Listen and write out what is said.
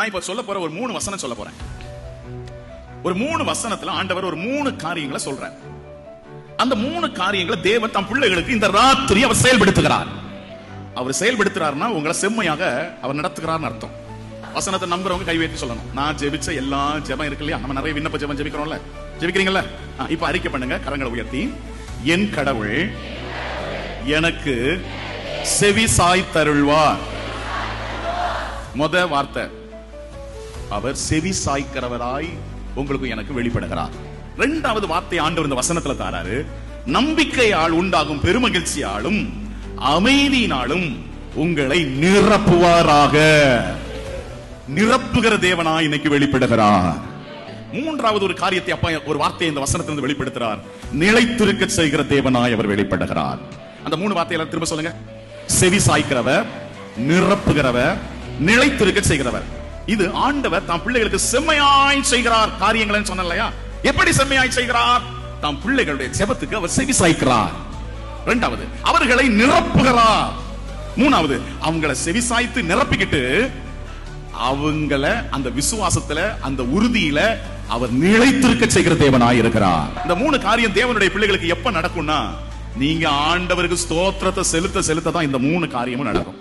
நான் இப்ப சொல்ல போற ஒரு 3 வசனம் சொல்ல போறேன். ஒரு 3 வசனத்துல ஆண்டவர் ஒரு 3 காரியங்களை சொல்றார். அந்த 3 காரியங்களை தேவன் தம் பிள்ளைகளுக்கு இந்த ராத்திரி அவர் செயல்படுத்துகிறார். அவர் செயல்படுத்துறாருன்னா உங்களை செம்மையாக அவர் நடத்துகிறார்னு அர்த்தம். வசனத்தை நம்புறவங்க கைவேற்றி சொல்லணும். நான் ஜெபிச்ச எல்லா ஜெபம் இருக்கு இல்லையா, நம்ம நிறைய விண்ணப்ப ஜெபம் ஜெபிக்கிறோம்ல, ஜெபிக்கிறீங்கல்ல? இப்ப அறிக்கை பண்ணுங்க, கரங்களை உயர்த்தி. என் கடவுள் எனக்கு செவி சாய்த்தருள்வார். முத வார்த்தை, அவர் செவி சாய்க்கிறவராய் உங்களுக்கு எனக்கு வெளிப்படுகிறார். இரண்டாவது வார்த்தை ஆண்டவர் இந்த வசனத்துல தாராரு, நம்பிக்கையால் உண்டாகும் பெருமகிழ்ச்சியாலும் அமைதியினாலும் உங்களை நிரப்புவாராக. நிரப்புகிற தேவனாய் இன்னைக்கு வெளிப்படுகிறார். மூன்றாவது ஒரு காரியத்தை அப்பா ஒரு வார்த்தையை இந்த வசனத்திலிருந்து வெளிப்படுத்துறார், நிலைத்திருக்க செய்கிற தேவனாய் அவர் வெளிப்படுகிறார். அந்த 3 வார்த்தைகளை திரும்ப சொல்லுங்க. செவி சாய்க்கிறவர், நிரப்புகிறவர், நிலைத்திருக்க செய்கிறவர். இது ஆண்டவர் தாம் பிள்ளைகளுக்கு செம்மையாய் செய்கிறார் காரியங்களை சொன்ன இல்லையா? எப்படி செம்மையாய் செய்கிறார்? தாம் பிள்ளைகளுடைய ஜெபத்துக்கு அவர் செவி சாய்க்கிறார். இரண்டாவது, அவர்களை நிரப்புகிறார். மூணாவது, அவங்களை செவி சாய்த்து நிரப்பிக்கிட்டு அவங்கள அந்த விசுவாசத்துல அந்த உறுதியில அவர் நிலைத்திருக்க செய்கிற தேவனாய் இருக்கிறார். இந்த 3 காரியம் தேவனுடைய பிள்ளைகளுக்கு எப்ப நடக்கும்னா, நீங்க ஆண்டவருக்கு ஸ்தோத்திரத்தை செலுத்த செலுத்த தான் இந்த 3 காரியமும் நடக்கும்.